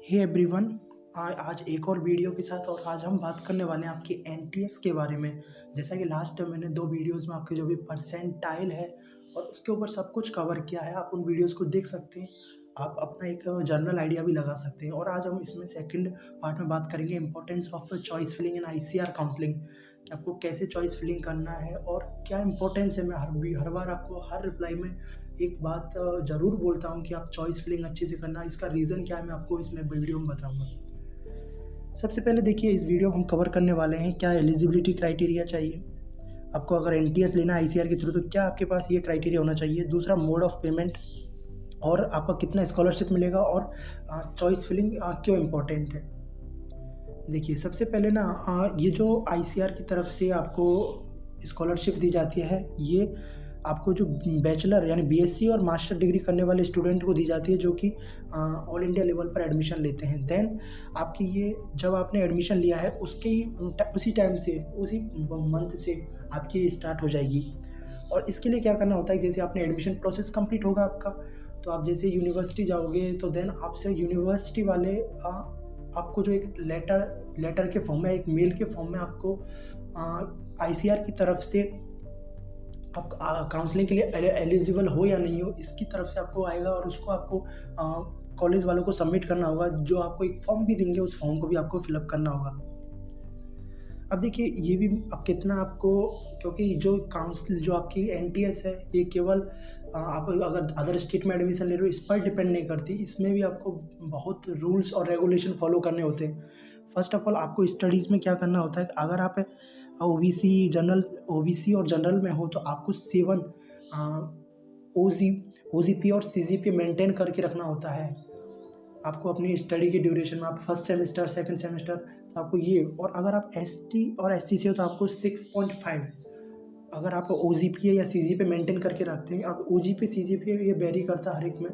Hey everyone. आज एक और वीडियो के साथ और आज हम बात करने वाले हैं आपकी एनटीएस के बारे में। जैसा कि लास्ट टाइम मैंने 2 वीडियोज़ में आपके जो भी परसेंटाइल है और उसके ऊपर सब कुछ कवर किया है, आप उन वीडियोज़ को देख सकते हैं। आप अपना एक जनरल आइडिया भी लगा सकते हैं और आज हम इसमें सेकंड पार्ट में बात करेंगे importance of choice filling in ICR counselling, कि आपको कैसे चॉइस फिलिंग करना है और क्या इम्पोर्टेंस है। मैं हर बार आपको हर रिप्लाई में एक बात ज़रूर बोलता हूँ कि आप चॉइस फिलिंग अच्छे से करना। इसका रीज़न क्या है मैं आपको इसमें वीडियो में बताऊँगा। सबसे पहले देखिए, इस वीडियो में हम कवर करने वाले हैं क्या एलिजिबिलिटी क्राइटेरिया चाहिए आपको अगर एनटीएस लेना है आईसीआर के थ्रू, तो क्या आपके पास ये क्राइटेरिया होना चाहिए। दूसरा, मोड ऑफ पेमेंट और आपका कितना स्कॉलरशिप मिलेगा और चॉइस फिलिंग क्यों इम्पोर्टेंट है। देखिए, सबसे पहले ना ये जो आईसीआर की तरफ से आपको स्कॉलरशिप दी जाती है, ये आपको जो बैचलर यानी बीएससी और मास्टर डिग्री करने वाले स्टूडेंट को दी जाती है, जो कि ऑल इंडिया लेवल पर एडमिशन लेते हैं। देन आपकी ये जब आपने एडमिशन लिया है उसके ही उसी टाइम से, उसी मंथ से आपकी स्टार्ट हो जाएगी। और इसके लिए क्या करना होता है, जैसे आपने एडमिशन प्रोसेस कंप्लीट होगा आपका, तो आप जैसे यूनिवर्सिटी जाओगे तो देन आपसे यूनिवर्सिटी वाले आपको जो एक लेटर के फॉर्म में, एक मेल के फॉर्म में आपको आईसीआर की तरफ से आप काउंसलिंग के लिए एलिजिबल हो या नहीं हो, इसकी तरफ से आपको आएगा और उसको आपको कॉलेज वालों को सबमिट करना होगा। जो आपको एक फॉर्म भी देंगे, उस फॉर्म को भी आपको फिलअप करना होगा। अब देखिए, ये भी अब कितना आपको, क्योंकि जो काउंसिल जो आपकी एनटीएस है, ये केवल आप अगर अदर स्टेट में एडमिशन ले रहे हो इस पर डिपेंड नहीं करती। इसमें भी आपको बहुत रूल्स और रेगुलेशन फॉलो करने होते हैं। फर्स्ट ऑफ ऑल, आपको स्टडीज़ में क्या करना होता है, अगर आप ओबीसी और जनरल में हो तो आपको 7 ओजीपी और सीजीपी मेंटेन करके रखना होता है। आपको अपनी स्टडी के ड्यूरेशन में, आप फर्स्ट सेमेस्टर, सेकंड सेमेस्टर, तो आपको ये, और अगर आप एसटी और एससी से हो तो आपको 6.5, अगर आप ओजीपी या सीजीपी मेंटेन करके रखते हैं। अब ओजीपी सीजीपी ये वेरी करता है हर एक में,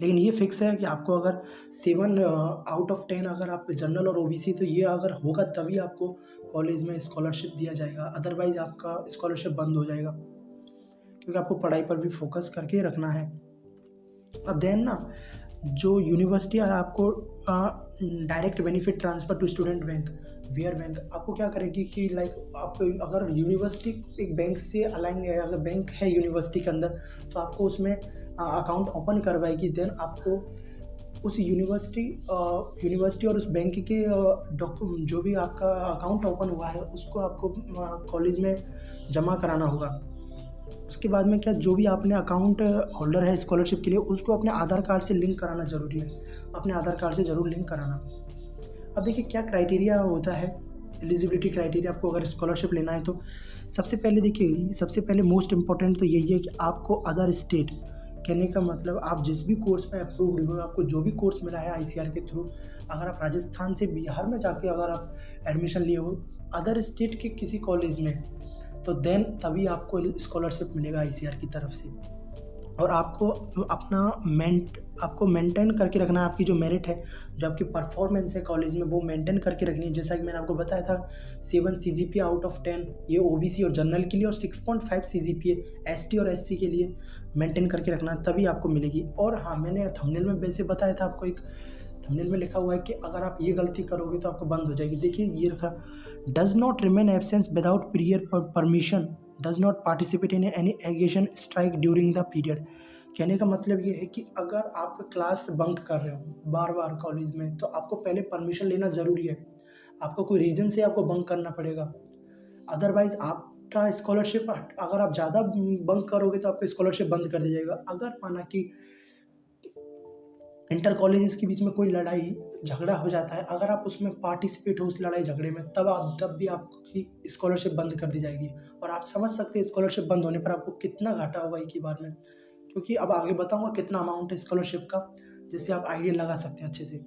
लेकिन ये फिक्स है कि आपको अगर 7 आउट ऑफ 10 अगर आप जनरल और ओबीसी, तो ये अगर होगा तभी आपको कॉलेज में स्कॉलरशिप दिया जाएगा, अदरवाइज आपका स्कॉलरशिप बंद हो जाएगा, क्योंकि आपको पढ़ाई पर भी फोकस करके रखना है। अब देन ना, जो यूनिवर्सिटी है आपको direct benefit transfer to student bank, where bank आपको क्या करेगी कि लाइक आप अगर यूनिवर्सिटी एक बैंक से अलाइन है, अगर बैंक है यूनिवर्सिटी के अंदर, तो आपको उसमें अकाउंट ओपन करवाएगी। देन आपको उस यूनिवर्सिटी और उस बैंक के डॉक्यूमेंट, जो भी आपका अकाउंट ओपन हुआ है, उसको आपको कॉलेज में जमा कराना होगा। उसके बाद में क्या, जो भी आपने अकाउंट होल्डर है स्कॉलरशिप के लिए, उसको अपने आधार कार्ड से लिंक कराना ज़रूरी है। अपने आधार कार्ड से ज़रूर लिंक कराना। अब देखिए, क्या क्राइटेरिया होता है, एलिजिबिलिटी क्राइटेरिया आपको अगर स्कॉलरशिप लेना है तो सबसे पहले देखिए, सबसे पहले मोस्ट इम्पॉर्टेंट तो यही है कि आपको अदर स्टेट, कहने का मतलब आप जिस भी कोर्स में अप्रूव्ड हो, आपको जो भी कोर्स मिला है आईसीआर के थ्रू, अगर आप राजस्थान से बिहार में जाके अगर आप एडमिशन लिए हो अदर स्टेट के किसी कॉलेज में, तो देन तभी आपको स्कॉलरशिप मिलेगा आईसीआर की तरफ से। और आपको आपको मेंटेन करके रखना है, आपकी जो मेरिट है, जो आपकी परफॉर्मेंस है कॉलेज में, वो मेंटेन करके रखनी है। जैसा कि मैंने आपको बताया था, 7 सीजीपी आउट ऑफ 10 ये ओबीसी और जनरल के लिए, और 6.5 सीजीपीए एसटी और एससी के लिए मेंटेन करके रखना, तभी आपको मिलेगी। और हाँ, मैंने थंबनेल में वैसे बताया था आपको, एक थंबनेल में लिखा हुआ है कि अगर आप ये गलती करोगे तो आपको बंद हो जाएगी। देखिए, ये रखा, does not remain absence without prior permission, does not participate in any education strike during the period. कहने का मतलब ये है कि अगर आप क्लास बंक कर रहे हो बार बार कॉलेज में, तो आपको पहले परमिशन लेना ज़रूरी है। आपको कोई रीज़न से आपको बंक करना पड़ेगा, अदरवाइज आपका स्कॉलरशिप, अगर आप ज़्यादा बंक करोगे तो आपका स्कॉलरशिप बंद कर दिया जाएगा। अगर माना कि इंटर कॉलेजेस के बीच में कोई लड़ाई झगड़ा हो जाता है, अगर आप उसमें पार्टिसिपेट हो उस लड़ाई झगड़े में, तब भी आपकी स्कॉलरशिप बंद कर दी जाएगी। और आप समझ सकते हैं स्कॉलरशिप बंद होने पर आपको कितना घाटा होगा एक ही बार में, क्योंकि अब आगे बताऊंगा कितना अमाउंट है स्कॉलरशिप का, जिससे आप आइडिया लगा सकते हैं अच्छे से।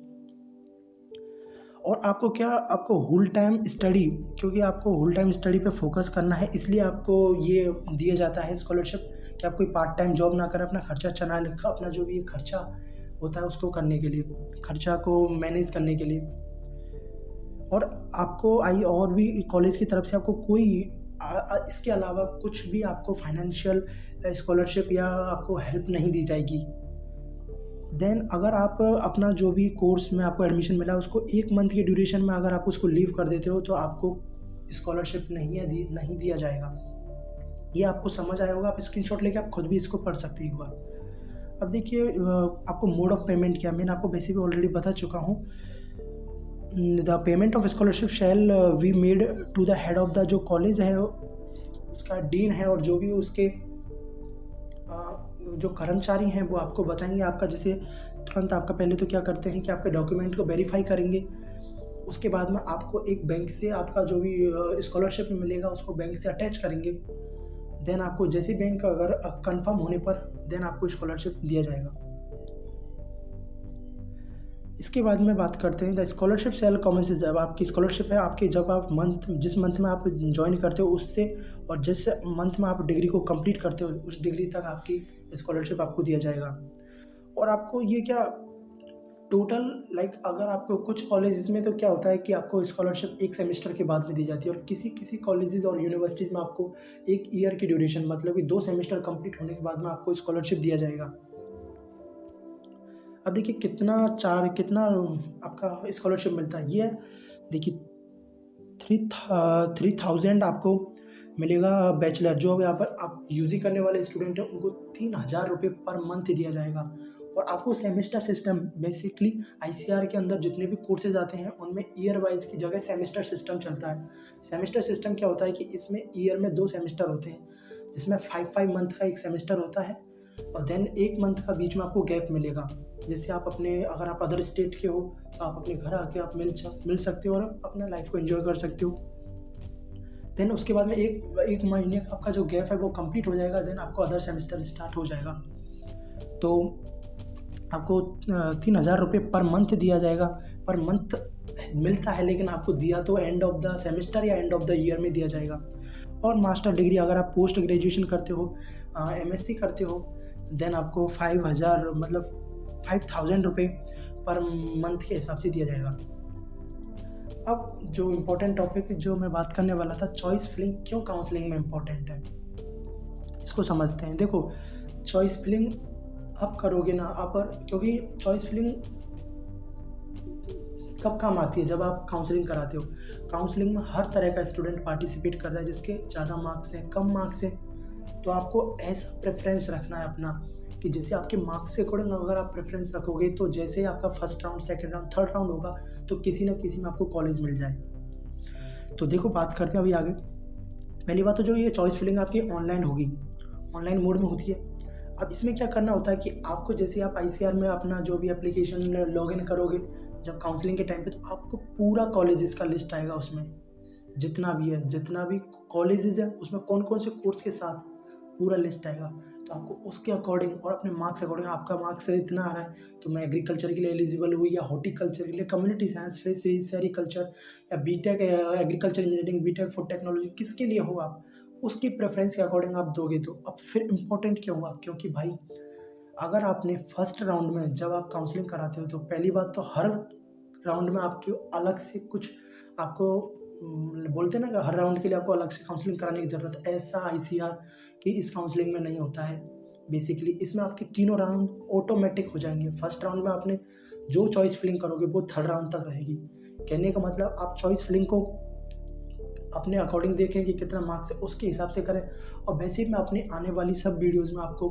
और आपको होल टाइम स्टडी, क्योंकि आपको होल टाइम स्टडी पे फोकस करना है, इसलिए आपको ये दिया जाता है स्कॉलरशिप, कि आप कोई पार्ट टाइम जॉब ना करें, अपना खर्चा चला लिखा, अपना जो भी खर्चा होता है उसको करने के लिए, खर्चा को मैनेज करने के लिए। और आपको और भी कॉलेज की तरफ से आपको कोई इसके अलावा कुछ भी आपको फाइनेंशियल स्कॉलरशिप या आपको हेल्प नहीं दी जाएगी। देन अगर आप अपना जो भी कोर्स में आपको एडमिशन मिला उसको 1 मंथ की ड्यूरेशन में अगर आप उसको लीव कर देते हो तो आपको स्कॉलरशिप नहीं दिया जाएगा। ये आपको समझ आया होगा, आप स्क्रीनशॉट लेके आप खुद भी इसको पढ़ सकते हैं एक बार। अब देखिए आपको मोड ऑफ पेमेंट क्या, मैंने आपको बेसिकली ऑलरेडी बता चुका हूँ। The payment of scholarship shall we made to the head of the, जो कॉलेज है उसका डीन है और जो भी उसके जो कर्मचारी हैं वो आपको बताएंगे। आपका जैसे तुरंत आपका पहले तो क्या करते हैं कि आपके डॉक्यूमेंट को वेरीफाई करेंगे, उसके बाद में आपको एक बैंक से आपका जो भी स्कॉलरशिप मिलेगा उसको बैंक से अटैच करेंगे। देन आपको जैसे बैंक अगर कंफर्म होने पर देन आपको स्कॉलरशिप दिया जाएगा। इसके बाद में बात करते हैं द स्कॉलरशिप सेल कॉमर्स। जब आपकी स्कॉलरशिप है आपकी, जब आप जिस मंथ में आप ज्वाइन करते हो उससे और जिस मंथ में आप डिग्री को कंप्लीट करते हो उस डिग्री तक आपकी स्कॉलरशिप आपको दिया जाएगा। और आपको ये क्या टोटल अगर आपको कुछ कॉलेजेस में तो क्या होता है कि आपको स्कॉलरशिप 1 सेमेस्टर के बाद में दी जाती है और किसी कॉलेजेस और यूनिवर्सिटीज़ में आपको 1 ईयर की ड्यूरेशन मतलब कि 2 सेमेस्टर कंप्लीट होने के बाद में आपको स्कॉलरशिप दिया जाएगा। अब देखिए कितना आपका स्कॉलरशिप मिलता है। ये देखिए 3000 आपको मिलेगा बैचलर, जो अभी आप यूजी करने वाले स्टूडेंट हैं उनको 3000 रुपये पर मंथ दिया जाएगा। और आपको सेमेस्टर सिस्टम बेसिकली आईसीआर के अंदर जितने भी कोर्सेज आते हैं उनमें ईयर वाइज की जगह सेमेस्टर सिस्टम चलता है। सेमेस्टर सिस्टम क्या होता है कि इसमें ईयर में 2 सेमेस्टर होते हैं जिसमें 5 मंथ का एक सेमेस्टर होता है और देन 1 मंथ का बीच में आपको गैप मिलेगा, जिससे आप अगर आप अदर स्टेट के हो तो आप अपने घर आके आप मिल सकते हो और अपना लाइफ को एंजॉय कर सकते हो। देन उसके बाद में एक महीने का आपका जो गैप है वो कंप्लीट हो जाएगा, देन आपको अदर सेमेस्टर स्टार्ट हो जाएगा। तो आपको 3000 रुपये पर मंथ दिया जाएगा। पर मंथ मिलता है लेकिन आपको दिया तो एंड ऑफ द सेमेस्टर या एंड ऑफ द ईयर में दिया जाएगा। और मास्टर डिग्री अगर आप पोस्ट ग्रेजुएशन करते हो, एमएससी करते हो, देन आपको 5000 रुपये पर मंथ के हिसाब से दिया जाएगा। अब जो इम्पोर्टेंट टॉपिक जो मैं बात करने वाला था, चॉइस फिलिंग क्यों काउंसलिंग में इम्पोर्टेंट है, इसको समझते हैं। देखो चॉइस फिलिंग आप करोगे ना क्योंकि चॉइस फिलिंग कब काम आती है, जब आप काउंसलिंग कराते हो। काउंसलिंग में हर तरह का स्टूडेंट पार्टिसिपेट करता है, जिसके ज़्यादा मार्क्स हैं कम मार्क्स हैं, तो आपको ऐसा प्रेफरेंस रखना है अपना कि जैसे आपके मार्क्स के अकॉर्डिंग अगर आप प्रेफरेंस रखोगे तो जैसे आपका first round, second round, third round होगा तो किसी न किसी में आपको कॉलेज मिल जाए। तो देखो बात करते हैं अभी आगे। पहली बात तो जो ये चॉइस फिलिंग आपकी ऑनलाइन होगी, ऑनलाइन मोड में होती है। अब इसमें क्या करना होता है कि आपको जैसे आप आईसीआर में अपना जो भी एप्लीकेशन लॉगिन करोगे जब काउंसलिंग के टाइम पे, तो आपको पूरा कॉलेजेस का लिस्ट आएगा, उसमें जितना भी कॉलेजेस है उसमें कौन कौन से कोर्स के साथ पूरा लिस्ट आएगा। तो आपको उसके अकॉर्डिंग और अपने मार्क्स अकॉर्डिंग, आपका मार्क्स इतना आ रहा है तो मैं एग्रीकल्चर के लिए एलिजिबल हुई या हॉर्टिकल्चर के लिए, कम्युनिटी साइंस, फिर सेरिकल्चर या BTech agriculture engineering, BTech food technology, किसके लिए हो आप उसकी प्रेफरेंस के अकॉर्डिंग आप दोगे। तो अब फिर इम्पोर्टेंट क्यों हुआ, क्योंकि भाई अगर आपने फर्स्ट राउंड में जब आप काउंसलिंग कराते हो तो पहली बात तो हर राउंड में आपके अलग से कुछ आपको बोलते हैं ना कि हर राउंड के लिए आपको अलग से काउंसलिंग कराने की ज़रूरत है। ऐसा आईसीआर कि इस काउंसलिंग में नहीं होता है। बेसिकली इसमें आपके तीनों राउंड ऑटोमेटिक हो जाएंगे। फर्स्ट राउंड में आपने जो चॉइस फिलिंग करोगे वो थर्ड राउंड तक रहेगी। कहने का मतलब आप चॉइस फिलिंग को अपने अकॉर्डिंग देखें कि कितना मार्क्स है उसके हिसाब से करें। और वैसे ही मैं अपनी आने वाली सब वीडियोज़ में आपको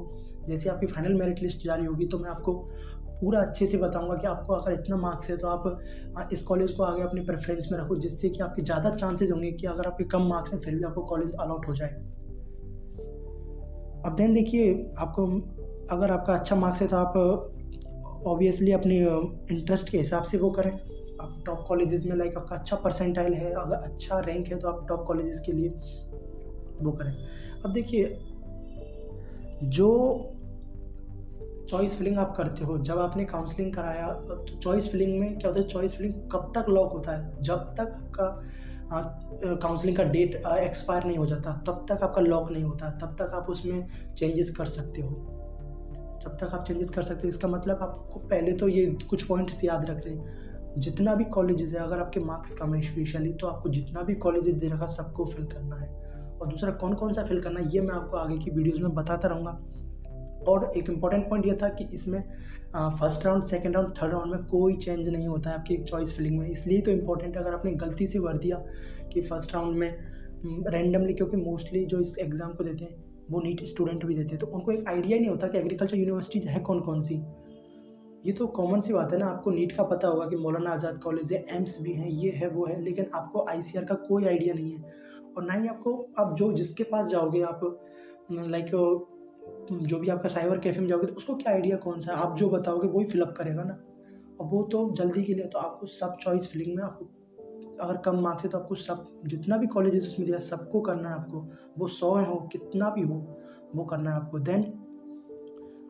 जैसे आपकी फाइनल मेरिट लिस्ट जारी होगी तो मैं आपको पूरा अच्छे से बताऊंगा कि आपको अगर इतना मार्क्स है तो आप इस कॉलेज को आगे अपने प्रेफरेंस में रखो, जिससे कि आपके ज़्यादा चांसेस होंगे कि अगर आपके कम मार्क्स हैं फिर भी आपको कॉलेज अलॉट हो जाए। अब देन देखिए आपको अगर आपका अच्छा मार्क्स है तो आप ऑब्वियसली अपने इंटरेस्ट के हिसाब से वो करें। आप टॉप कॉलेजेस में आपका अच्छा परसेंटाइल है, अगर अच्छा रैंक है तो आप टॉप कॉलेजेस के लिए वो करें। अब देखिए जो चॉइस फिलिंग आप करते हो, जब आपने काउंसलिंग कराया तो चॉइस फिलिंग में क्या होता है, चॉइस फिलिंग कब तक लॉक होता है, जब तक आपका काउंसलिंग का डेट एक्सपायर नहीं हो जाता तब तक आपका लॉक नहीं होता, तब तक आप उसमें चेंजेस कर सकते हो, जब तक आप चेंजेस कर सकते हो। इसका मतलब आपको पहले तो ये कुछ पॉइंट्स याद रख लें, जितना भी कॉलेजेस है अगर आपके मार्क्स कम है स्पेशली तो आपको जितना भी कॉलेजेस दे रखा सबको फिल करना है। और दूसरा कौन कौन सा फिल करना है ये मैं आपको आगे की वीडियोज़ में बताता रहूँगा। और एक इम्पॉर्टेंट पॉइंट ये था कि इसमें first round, second round, third round में कोई चेंज नहीं होता है आपकी चॉइस फिलिंग में। इसलिए तो इम्पॉर्टेंट है, अगर आपने गलती से भर दिया कि फर्स्ट राउंड में रैंडमली, क्योंकि मोस्टली जो इस एग्ज़ाम को देते हैं वो नीट स्टूडेंट भी देते हैं, तो उनको एक आइडिया ही नहीं होता कि एग्रीकल्चर यूनिवर्सिटीज़ है कौन कौन सी। ये तो कॉमन सी बात है ना, आपको नीट का पता होगा कि मौलाना आज़ाद कॉलेज है, एम्स भी हैं, ये है वो है, लेकिन आपको आईसीआर का कोई आइडिया नहीं है। और ना ही आपको, आप जो जिसके पास जाओगे आप, लाइक जो भी आपका साइबर कैफे में जाओगे तो उसको क्या आइडिया कौन सा है, आप जो बताओगे वही फिलअप करेगा ना। और वो तो जल्दी के लिए, तो आपको सब चॉइस फिलिंग में आपको अगर कम मार्क्स है तो आपको सब जितना भी कॉलेजेस उसमें दिया सबको करना है आपको, वो 100 हो कितना भी हो वो करना है आपको। देन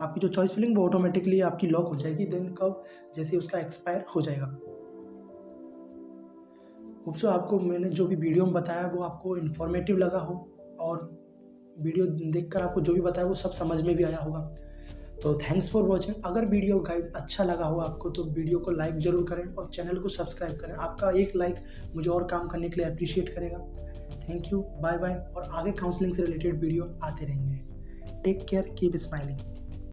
आपकी जो चॉइस फिलिंग वो ऑटोमेटिकली आपकी लॉक हो जाएगी। देन कब, जैसे उसका एक्सपायर हो जाएगा। होप सो आपको मैंने जो भी वीडियो में बताया वो आपको इन्फॉर्मेटिव लगा हो, और वीडियो देखकर आपको जो भी बताया वो सब समझ में भी आया होगा। तो थैंक्स फॉर वॉचिंग। अगर वीडियो गाइज अच्छा लगा हो आपको तो वीडियो को लाइक ज़रूर करें और चैनल को सब्सक्राइब करें। आपका एक लाइक मुझे और काम करने के लिए अप्रिशिएट करेगा। Thank you, bye bye. और आगे काउंसलिंग से रिलेटेड वीडियो आते रहेंगे। Take care, keep smiling.